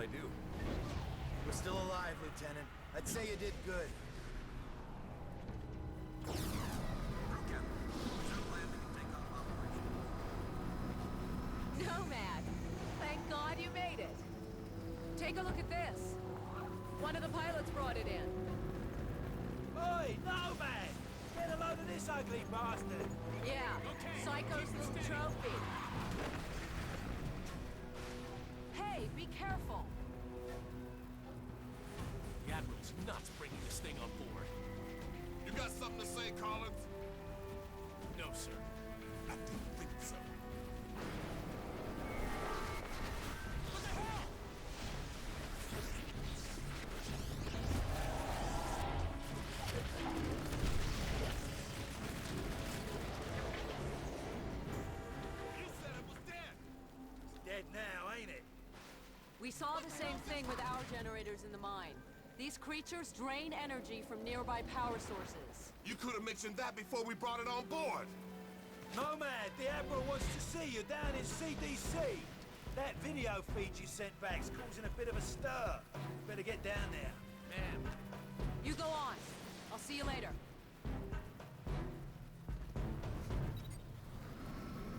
I do? We're still alive, Lieutenant. I'd say you did good. Nomad! Thank God you made it! Take a look at this. One of the pilots brought it in. Oi, Nomad! Get a load of this ugly bastard! Yeah, Psycho's little trophy. Hey, be careful! The Admiral's nuts bringing this thing on board. You got something to say, Collins? No, sir. I didn't think so. What the hell? You said it was dead. It's dead now, ain't it? We saw the same thing with our generators in the mine. These creatures drain energy from nearby power sources. You could have mentioned that before we brought it on board. Nomad, the Admiral wants to see you down in CDC. That video feed you sent back's causing a bit of a stir. Better get down there. Ma'am. You go on. I'll see you later.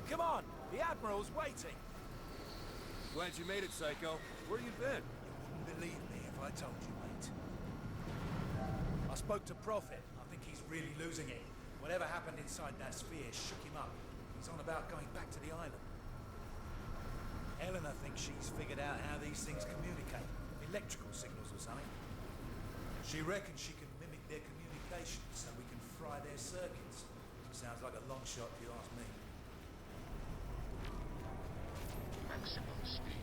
Come on, the Admiral's waiting. Glad you made it, Psycho. Where you been? You wouldn't believe me if I told you, mate. I spoke to Prophet. I think he's really losing it. Whatever happened inside that sphere shook him up. He's on about going back to the island. Eleanor thinks she's figured out how these things communicate. Electrical signals or something. She reckons she can mimic their communications so we can fry their circuits. Sounds like a long shot if you ask me. Maximum speed.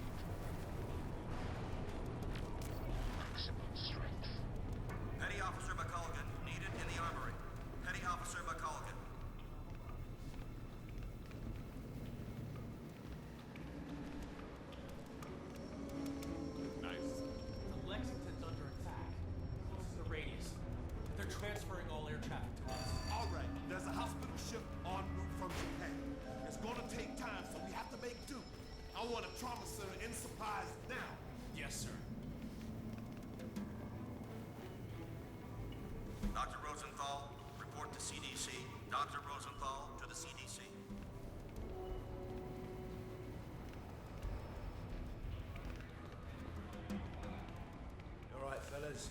Maximum strength. Petty Officer McCullough needed in the armory. Petty Officer McCullough. Nice. The Lexington's under attack. Close to the radius. They're transferring all air traffic to us. All right, there's a hospital ship en route from Japan. It's gonna take time, so we have to make do. I want a trauma center in supplies now. Yes, sir. Dr. Rosenthal, report to CDC. Dr. Rosenthal to the CDC. All right, fellas.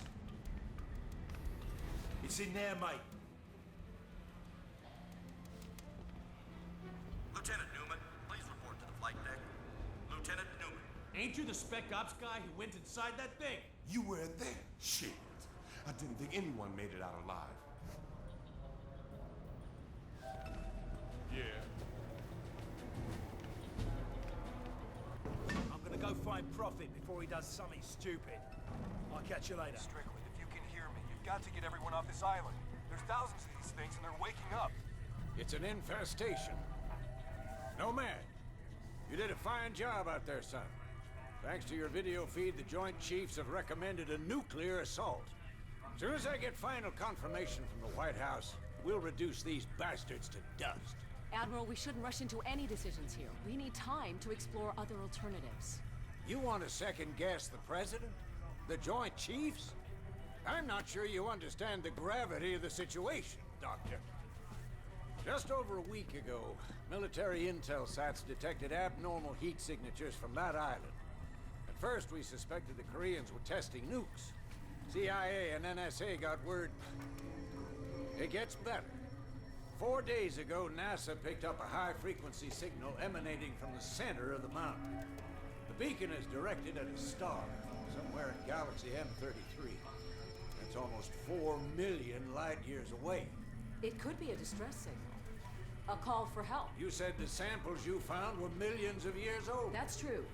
It's in there, mate. Lieutenant Newman, please report to the flight deck. Lieutenant Newman. Ain't you the spec ops guy who went inside that thing? You were there. Shit. I didn't think anyone made it out alive. Yeah. I'm gonna go find Prophet before he does something stupid. I'll catch you later. Strickland, if you can hear me, you've got to get everyone off this island. There's thousands of these things and they're waking up. It's an infestation. Nomad, you did a fine job out there, son. Thanks to your video feed, the Joint Chiefs have recommended a nuclear assault. As soon as I get final confirmation from the White House, we'll reduce these bastards to dust. Admiral, we shouldn't rush into any decisions here. We need time to explore other alternatives. You want to second-guess the President? The Joint Chiefs? I'm not sure you understand the gravity of the situation, Doctor. Just over a week ago, military intel sats detected abnormal heat signatures from that island. At first, we suspected the Koreans were testing nukes. CIA and NSA got word. It gets better. 4 days ago, NASA picked up a high-frequency signal emanating from the center of the mountain. The beacon is directed at a star, somewhere in galaxy M33. That's almost 4 million light-years away. It could be a distress signal. A call for help. You said the samples you found were millions of years old. That's true.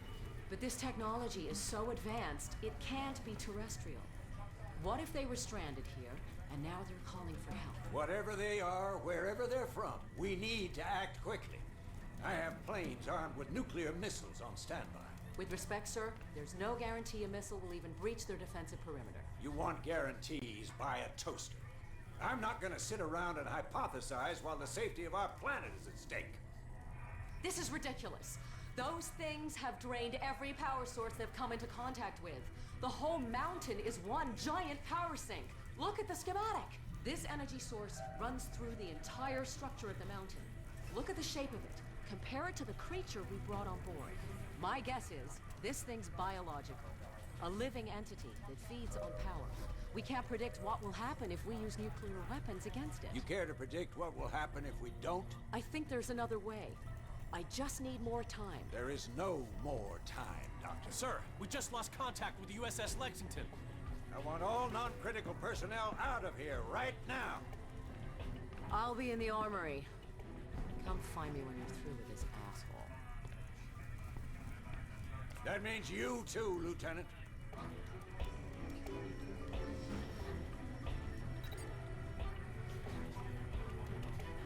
But this technology is so advanced, it can't be terrestrial. What if they were stranded here, and now they're calling for help? Whatever they are, wherever they're from, we need to act quickly. I have planes armed with nuclear missiles on standby. With respect, sir, there's no guarantee a missile will even breach their defensive perimeter. You want guarantees, buy a toaster. I'm not gonna sit around and hypothesize while the safety of our planet is at stake. This is ridiculous. Those things have drained every power source they've come into contact with. The whole mountain is one giant power sink. Look at the schematic. This energy source runs through the entire structure of the mountain. Look at the shape of it. Compare it to the creature we brought on board. My guess is this thing's biological. A living entity that feeds on power. We can't predict what will happen if we use nuclear weapons against it. You care to predict what will happen if we don't? I think there's another way. I just need more time. There is no more time, Doctor. Sir, we just lost contact with the USS Lexington. I want all non-critical personnel out of here right now. I'll be in the armory. Come find me when you're through with this asshole. That means you too, Lieutenant.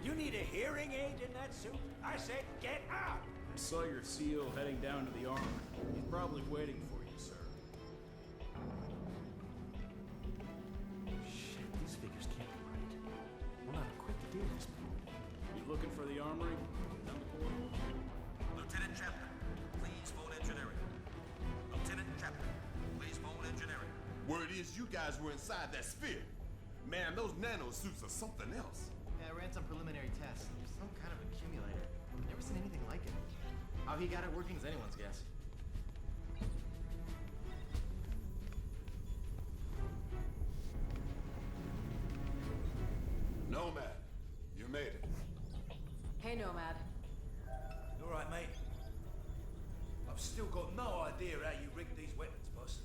You need a hearing aid in that suit? I said get out! I saw your CO heading down to the armory. He's probably waiting for you, sir. Shit, these figures can't be right. We're not equipped to do this. You looking for the armory? Down the corridor? Lieutenant Chapman, please phone engineering. Lieutenant Chapman, please phone engineering. Word is you guys were inside that sphere. Man, those nanosuits are something else. Yeah, I ran some preliminary tests. Some kind of accumulator. Never seen anything like it. How he got it working is anyone's guess. Nomad, you made it. Hey, Nomad. You all right, mate? I've still got no idea how you rigged these weapons, boss.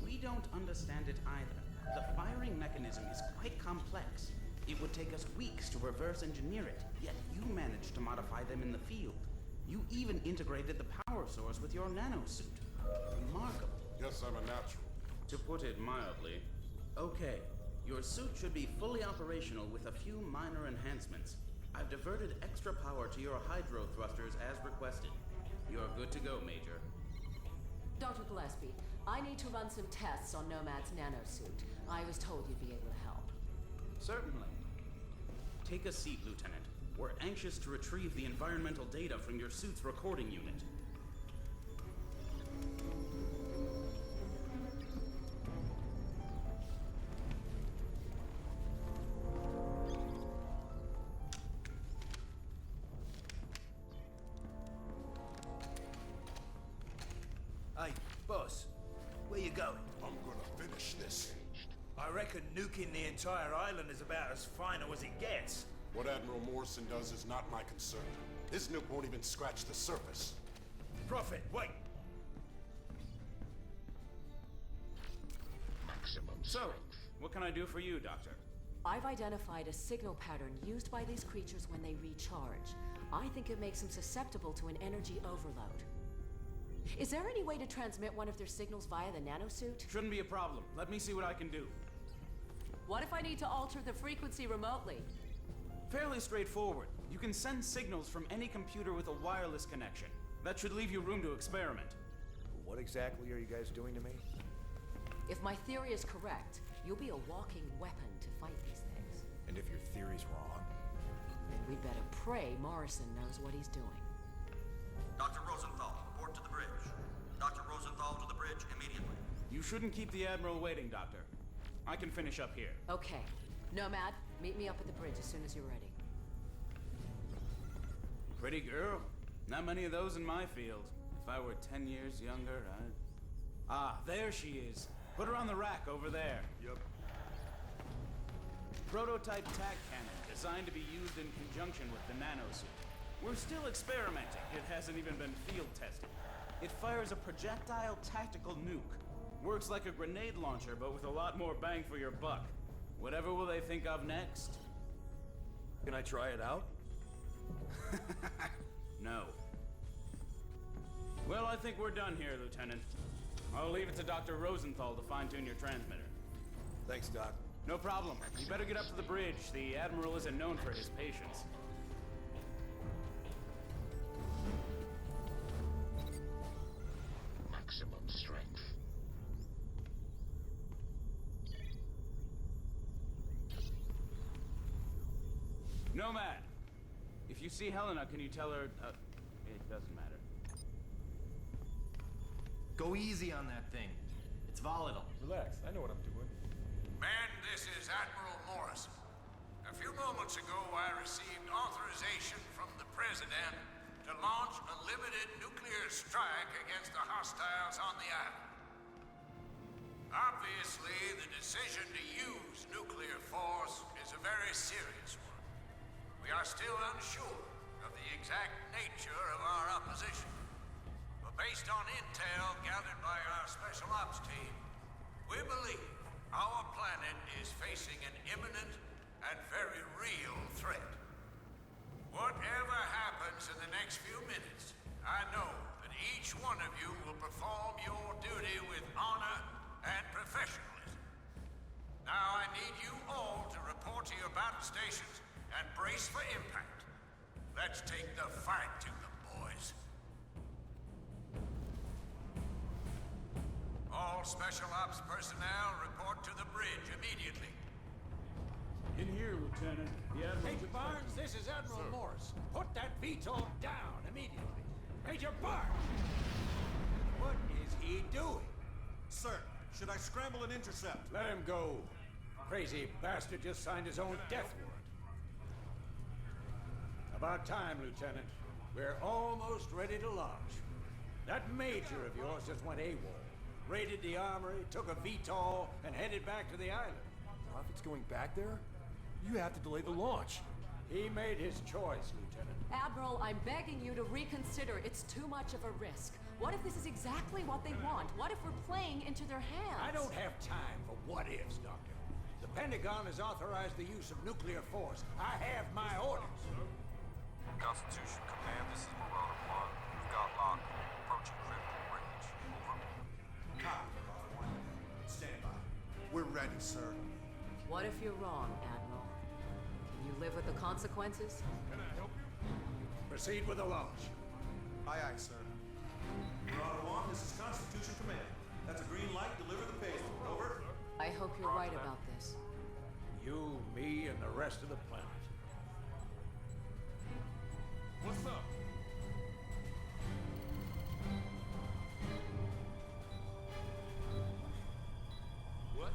We don't understand it either. The firing mechanism is quite complex. It would take us weeks to reverse engineer it, yet you managed to modify them in the field. You even integrated the power source with your nanosuit. Remarkable. Yes, I'm a natural. To put it mildly. Okay, your suit should be fully operational with a few minor enhancements. I've diverted extra power to your hydro thrusters as requested. You're good to go, Major. Dr. Gillespie, I need to run some tests on Nomad's nanosuit. I was told you'd be able to help. Certainly. Take a seat, Lieutenant. We're anxious to retrieve the environmental data from your suit's recording unit. Hey, boss, where you going? I'm gonna finish this. I reckon nuking the entire island is about as final as it gets. What Admiral Morrison does is not my concern. His nuke won't even scratch the surface. Prophet, wait. Maximum So, strength. what can I do for you, Doctor? I've identified a signal pattern used by these creatures when they recharge. I think it makes them susceptible to an energy overload. Is there any way to transmit one of their signals via the nanosuit? Shouldn't be a problem. Let me see what I can do. What if I need to alter the frequency remotely? Fairly straightforward. You can send signals from any computer with a wireless connection. That should leave you room to experiment. What exactly are you guys doing to me? If my theory is correct, you'll be a walking weapon to fight these things. And if your theory's wrong? Then we'd better pray Morrison knows what he's doing. Dr. Rosenthal, report to the bridge. Dr. Rosenthal to the bridge immediately. You shouldn't keep the Admiral waiting, Doctor. I can finish up here. Okay. Nomad, meet me up at the bridge as soon as you're ready. Pretty girl. Not many of those in my field. If I were 10 years younger, I'd... Ah, there she is. Put her on the rack over there. Yep. Prototype tac cannon, designed to be used in conjunction with the nanosuit. We're still experimenting. It hasn't even been field tested. It fires a projectile tactical nuke. Works like a grenade launcher, but with a lot more bang for your buck. Whatever will they think of next? Can I try it out? No. Well, I think we're done here, Lieutenant. I'll leave it to Dr. Rosenthal to fine-tune your transmitter. Thanks, Doc. No problem. You better get up to the bridge. The Admiral isn't known for his patience. Maximum strength. Nomad! If you see Helena, can you tell her... it doesn't matter. Go easy on that thing. It's volatile. Relax, I know what I'm doing. Man, this is Admiral Morrison. A few moments ago, I received authorization from the President to launch a limited nuclear strike against the hostiles on the island. Obviously, the decision to use nuclear force is a very serious one. We are still unsure of the exact nature of our opposition. But based on intel gathered by our Special Ops team, we believe our planet is facing an imminent and very real threat. Whatever happens in the next few minutes, I know that each one of you will perform your duty with honor and professionalism. Now I need you all to report to your battle stations and brace for impact. Let's take the fight to them, boys. All Special Ops personnel report to the bridge immediately. In here, Lieutenant. The Admiral... Major Barnes, this is Admiral Morris. Put that VTOL down immediately. Major Barnes! What is he doing? Sir, should I scramble and intercept? Let him go. Crazy bastard just signed his own death warrant. About time, Lieutenant. We're almost ready to launch. That major of yours just went AWOL. Raided the armory, took a VTOL, and headed back to the island. Prophet's going back there? You have to delay the launch. He made his choice, Lieutenant. Admiral, I'm begging you to reconsider. It's too much of a risk. What if this is exactly what they want? What if we're playing into their hands? I don't have time for what-ifs, Doctor. The Pentagon has authorized the use of nuclear force. I have my orders. Constitution Command, this is Marauder 1. We've got lock. Approaching critical range. Over. Copy, Marauder 1. Stand by. We're ready, sir. What if you're wrong, Admiral? Can you live with the consequences? Can I help you? Proceed with the launch. Aye, aye, sir. Marauder 1, this is Constitution Command. That's a green light. Deliver the payload. Over. I hope you're right about this. You, me, and the rest of the planet. What's up? What?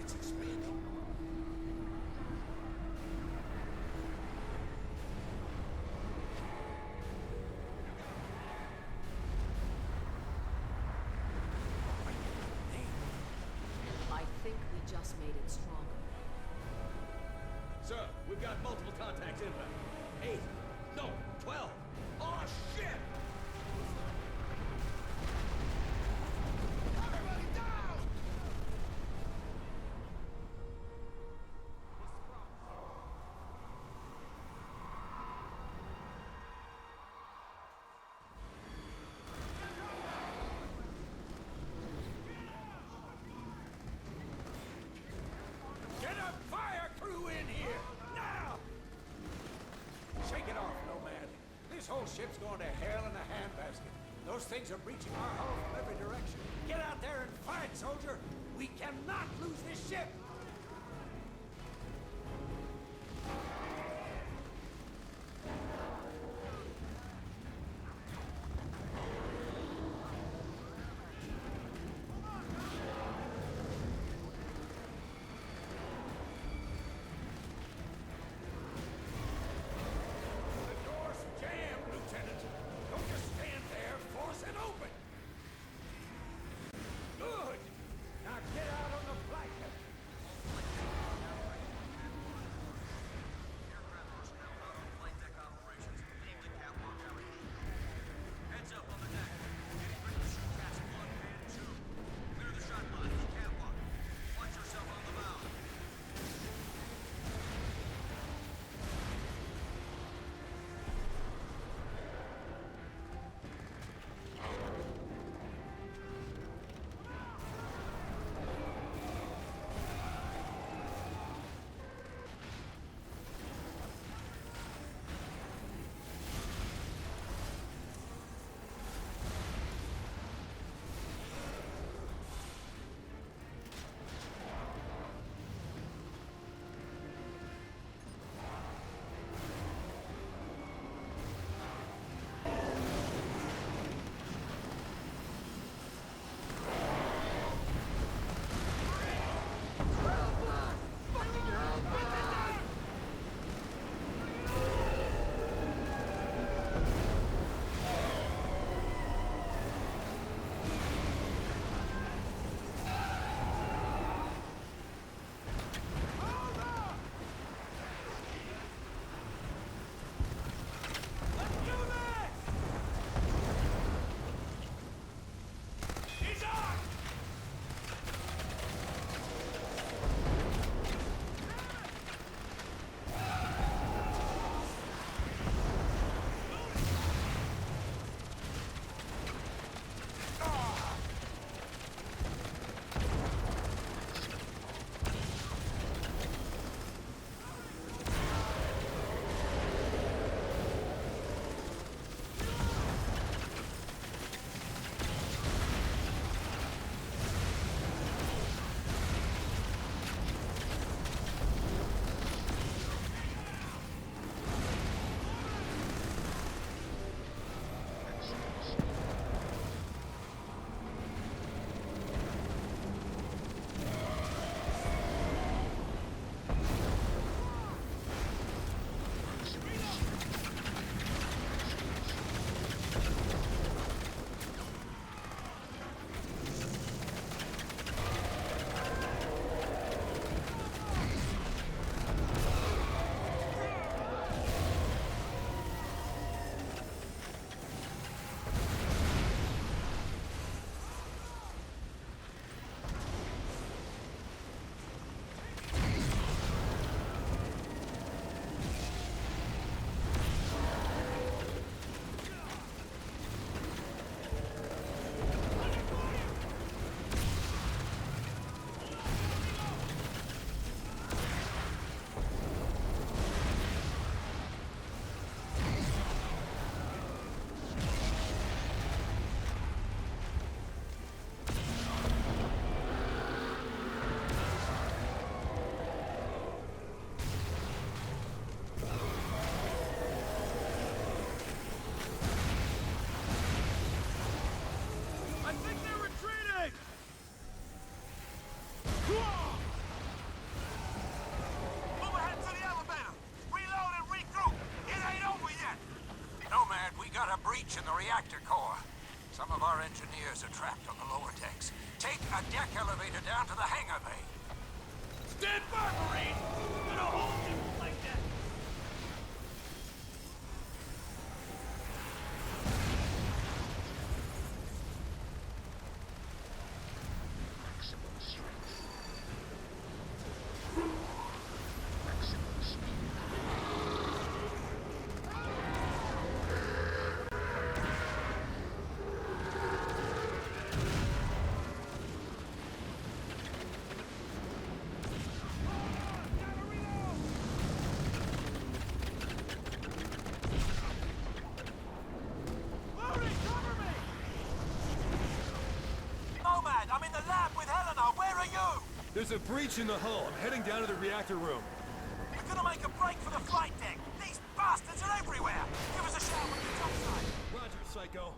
It's expanding. I think we just made it stronger. Sir, we've got multiple contacts inbound. 8. No, 12. Oh, shit! Everybody down! Get a fire crew in here! Now! Shake it off, Nomad. This whole ship's going to hell in a handbasket. Those things are breaching our hull from every direction. Get out there and fight, soldier! We cannot lose this ship! The door's jammed, Lieutenant. Don't just stand there. Force it open. Good. Now get out on the flight deck. breach in the reactor core. Some of our engineers are trapped on the lower decks. Take a deck elevator down to the hangar bay. Stand firm, Marine! I'm gonna hold you like that! Maximum strength. Maximum speed. Nomad, I'm in the lab with Helena. Where are you? There's a breach in the hull. I'm heading down to the reactor room. We're gonna make a break for the flight deck. These bastards are everywhere. Give us a shout when you're topside. Roger, Psycho.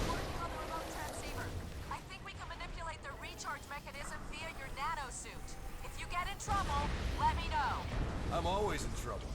Working on the remote transceiver. I think we can manipulate the recharge mechanism via your nanosuit. If you get in trouble, let me know. I'm always in trouble.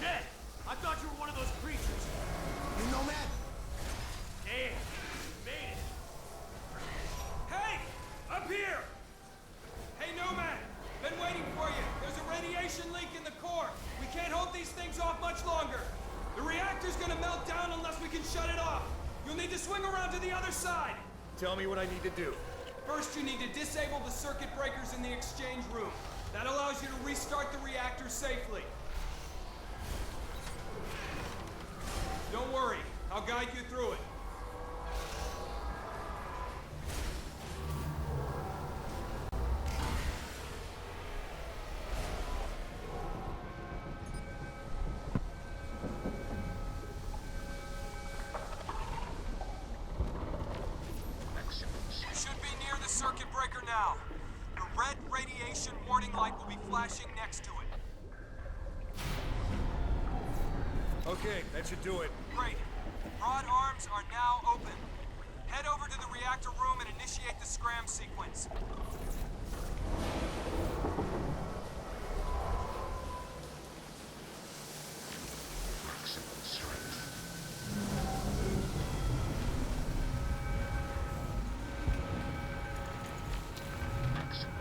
Shit! I thought you were one of those creatures. You Nomad? Damn, you made it. Hey! Up here! Hey, Nomad! Been waiting for you. There's a radiation leak in the core. We can't hold these things off much longer. The reactor's gonna melt down unless we can shut it off. You'll need to swing around to the other side. Tell me what I need to do. First, you need to disable the circuit breakers in the exchange room. That allows you to restart the reactor safely. Don't worry, I'll guide you through it. Maximum You should be near the circuit breaker now. The red radiation warning light will be flashing next to it. Okay, that should do it. Great. Rod arms are now open. Head over to the reactor room and initiate the scram sequence. maximum strength. Maximum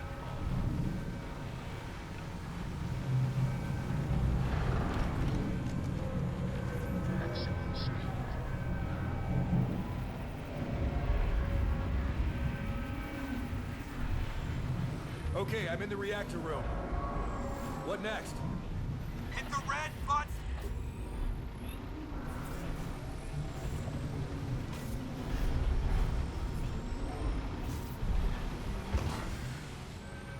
maximum speed. Okay, I'm in the reactor room. What next? Hit the red button.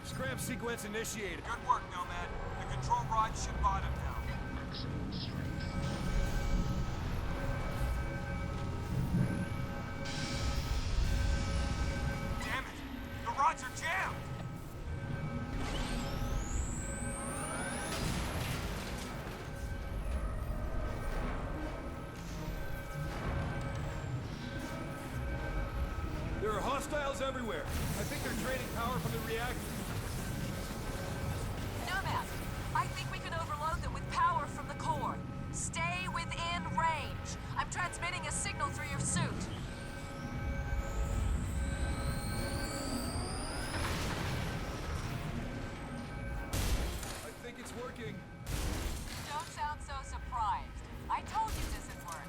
Scram sequence initiated. Good work, Nomad. The control rod should bottom now. Maximum strength. Damn it! The rods are jammed! There are hostiles everywhere. I think they're draining power from the reactor. Nomad, I think we can overload them with power from the core. Stay within range. I'm transmitting a signal through your suit. I think it's working. Don't sound so surprised. I told you this would work.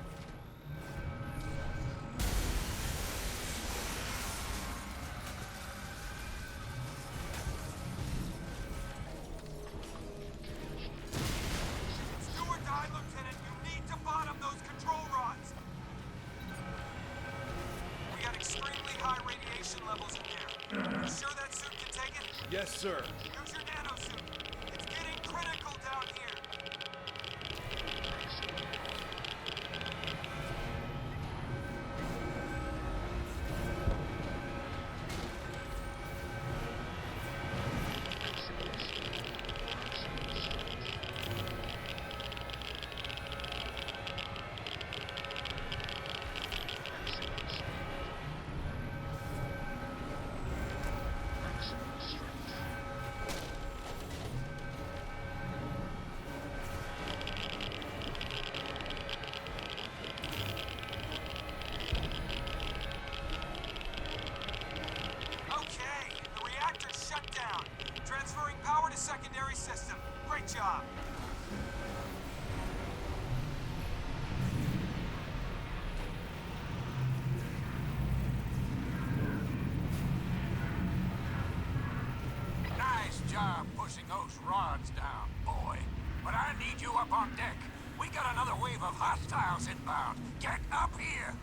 Do or die, Lieutenant. You need to bottom those control rods. Yes, sir. Use your nanosuit. It's getting critical down here. Okay, the reactor's shut down. Transferring power to secondary system. Great job. Nice job pushing those rods down, boy. But I need you up on deck. We got another wave of hostiles inbound. Get up here!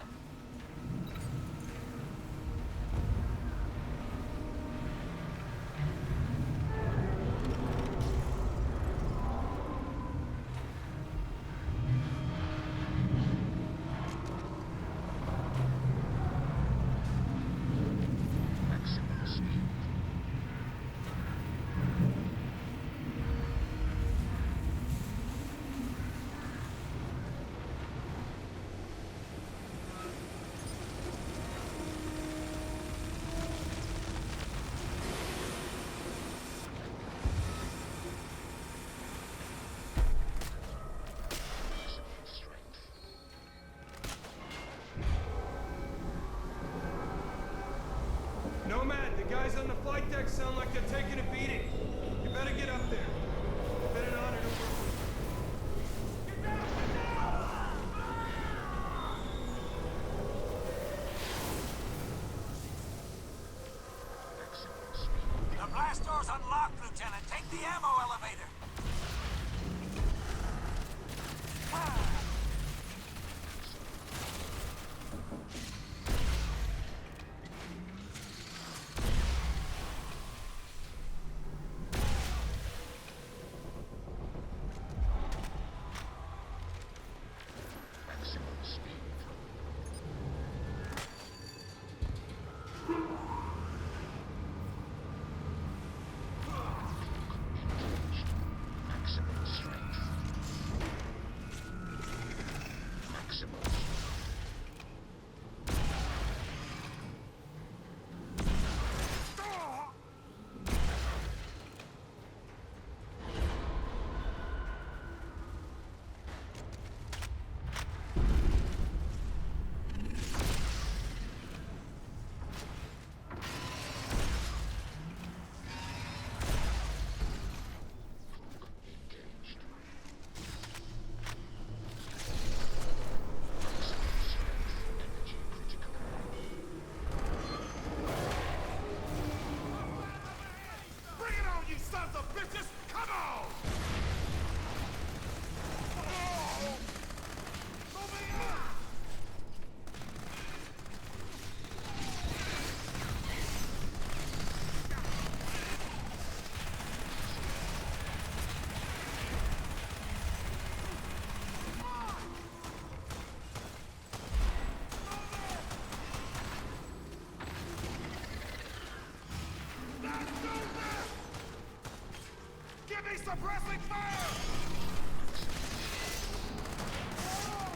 Maximum speed. Maximum strength. Nomad, the guys on the flight deck sound like they're taking a beating. You better get up there. It's been an honor to work with you. Get down! Get down! Maximum speed. The blast door's unlocked, Lieutenant. Take the ammo elevator. Maximum speed. Maximum strength. Maximum. Engaged. Maximum strength. Energy critical. Bring it on, you sons of bitches! Come on! Oh! Moving up! Let's do this! Give me suppressing fire! Oh!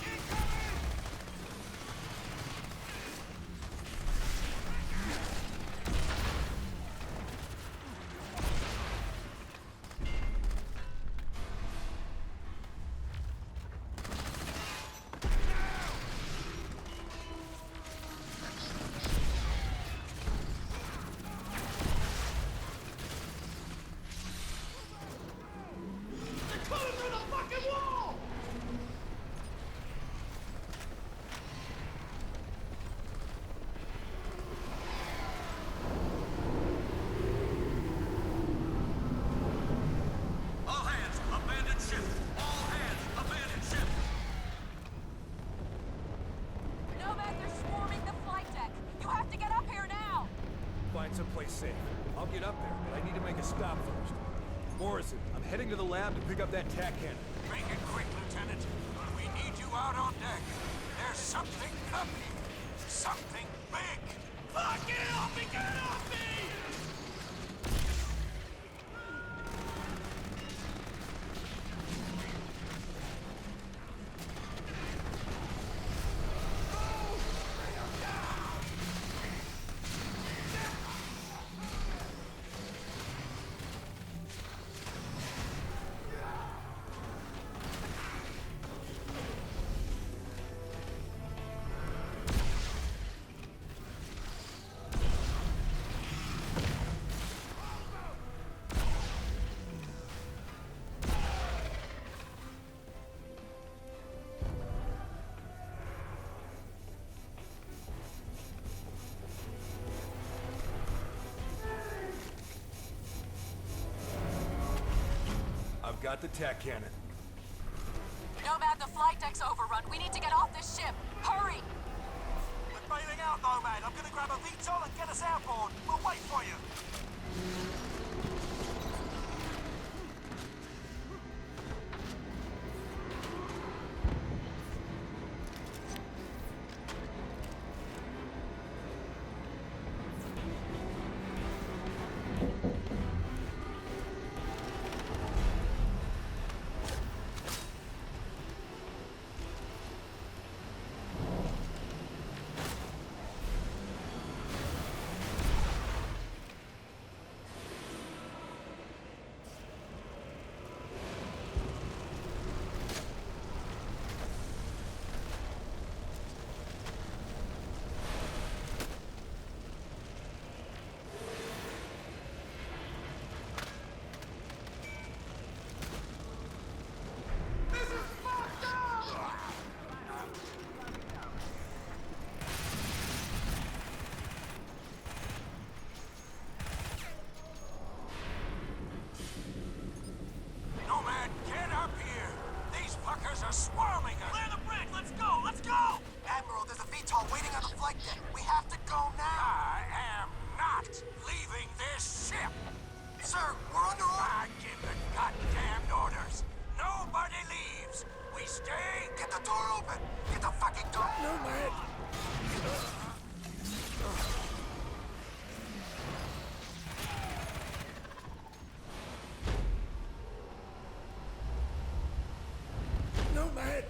Incoming! They're coming through the fucking wall! All hands, abandon ship. All hands, abandon ship. Nomad, they're swarming the flight deck. You have to get up here now. Find someplace safe. I'll get up there, but I need to make a stop first. Morrison, I'm heading to the lab to pick up that tack cannon. Make it quick, Lieutenant. We need you out on deck. There's something coming. Something big. Fuck, get it off me! Get it off me! I've got the tack cannon. Nomad, the flight deck's overrun. We need to get off this ship. Hurry! We're bailing out, Nomad. I'm gonna grab a VTOL and get us outboard. We'll wait for you. Nomad, get up here. These fuckers are swarming us. Clear the bridge! Let's go! Let's go! Admiral, there's a VTOL waiting on the flight deck. We have to go now. I am not leaving this ship. Sir, we're under I give the goddamn orders. Nobody leaves. We stay. Get the door open. Get the fucking door. Nomad. Nomad.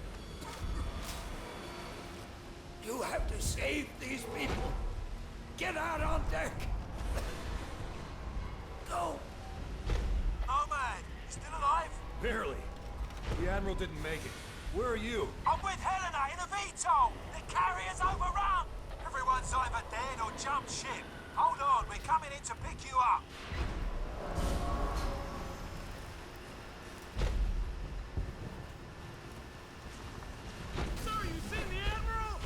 You have to save these people. Get out on deck. Go. Nomad, you still alive? Barely. The Admiral didn't make it. Where are you? I'm with Helena in a VTOL. The carrier's overrun. Everyone's either dead or jumped ship. Hold on, we're coming in to pick you up. Sir, you seen the Admiral?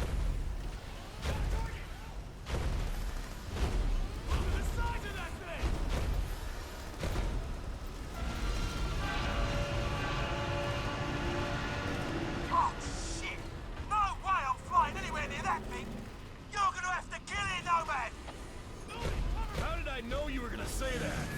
Look at the size of that thing! Oh, shit! No way I'm flying anywhere near that thing! You're gonna have to kill it, Nomad! How did I know you were gonna say that?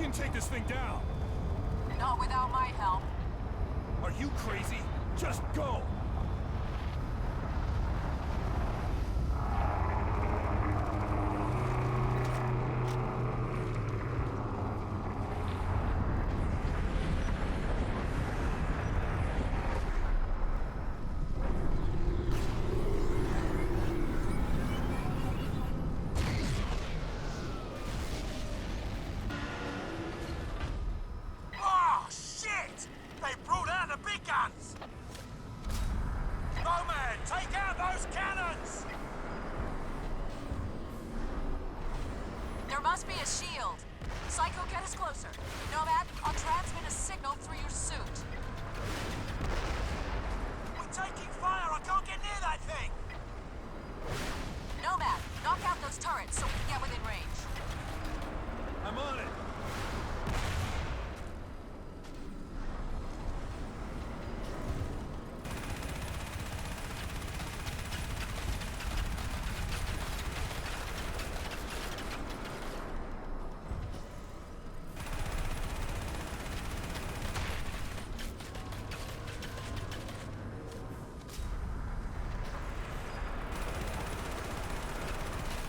can take this thing down! Not without my help. Are you crazy? Just go! Oh, shit! They brought out the big guns! Nomad, take out those cannons! There must be a shield. Psycho, get us closer. Nomad, I'll transmit a signal through your suit. We're taking fire! I can't get near that thing! Nomad, knock out those turrets so we can get within range. I'm on it!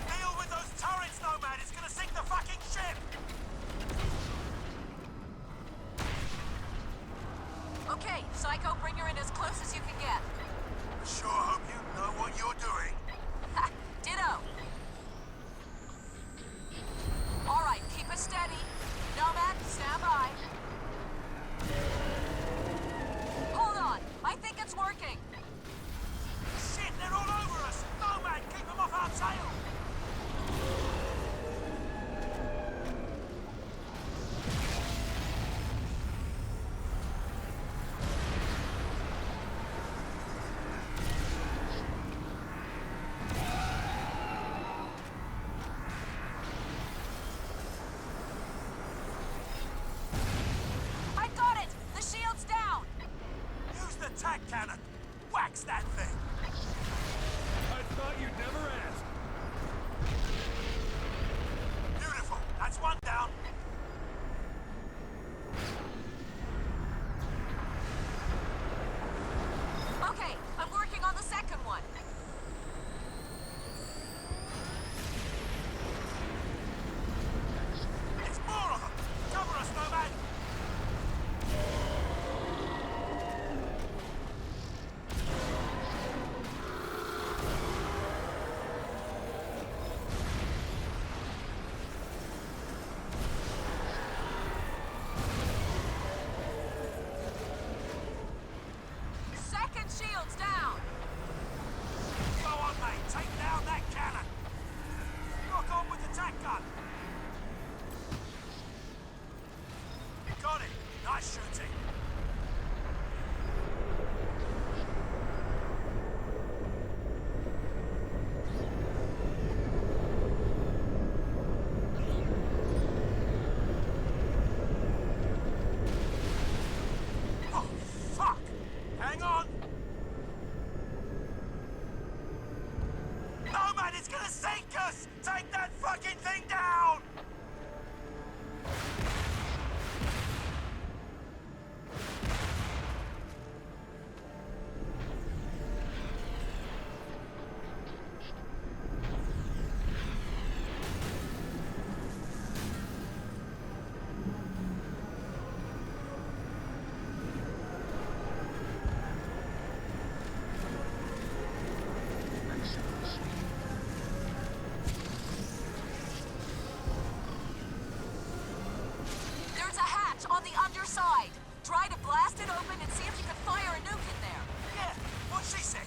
Deal with those turrets, Nomad! It's gonna sink the fucking ship! Okay, Psycho, bring her in as close as you can get. I sure hope you know what you're doing. Ha! Ditto! Alright, keep it steady. Nomad, stand by. Hold on, I think it's working. Shit, they're all over us! Nomad, keep them off our tail! I got it! The shield's down! Use the tack cannon! Wax that thing! I thought you'd never ask! Beautiful! That's one down! Okay, I'm working on the second one. It's more of them! Cover us, Nomad! Second shield's down! Go on, mate! Take down that cannon! Rock on with the tack gun! Got it! Nice shooting! Oh, fuck! Hang on! Nomad, it's gonna sink us! Take that fucking thing down! There's a hatch on the underside. Try to blast it open and see if you can fire a nuke in there. Yeah, what she said.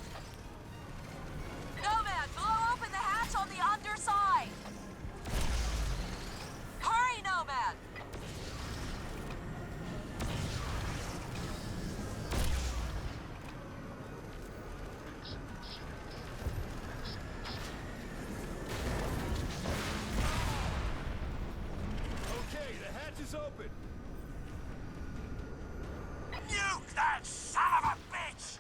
Nomad, blow open the hatch on the underside. Hurry, Nomad! Okay, the hatch is open! Nuke that son of a bitch!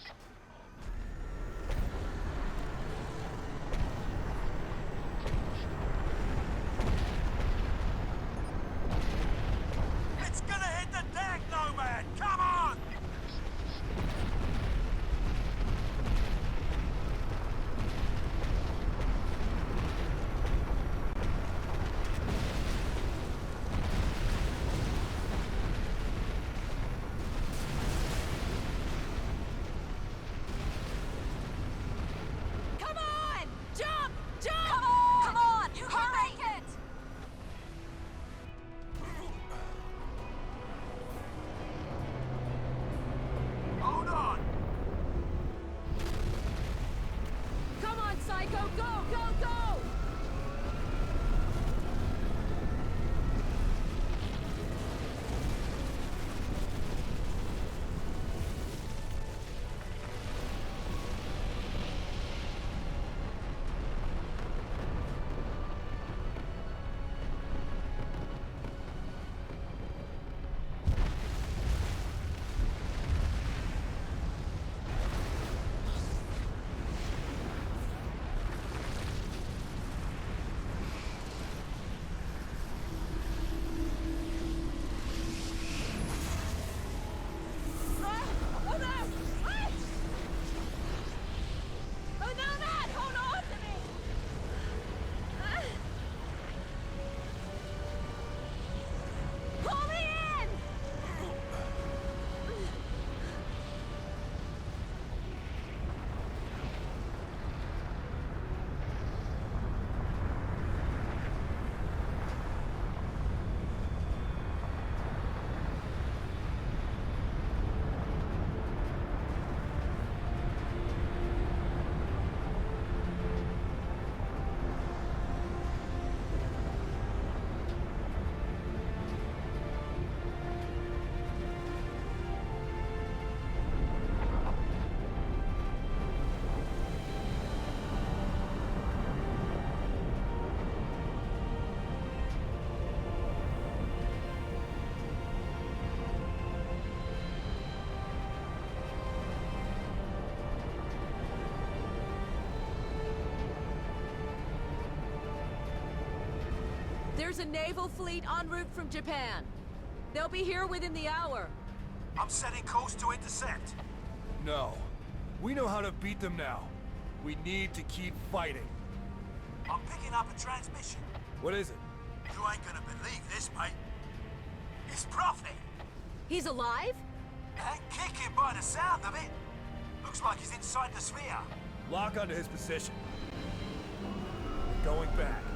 There's a naval fleet en route from Japan. They'll be here within the hour. I'm setting course to intercept. No. We know how to beat them now. We need to keep fighting. I'm picking up a transmission. What is it? You ain't gonna believe this, mate. It's Prophet. He's alive? And kicking by the sound of it. Looks like he's inside the sphere. Lock onto his position. We're going back.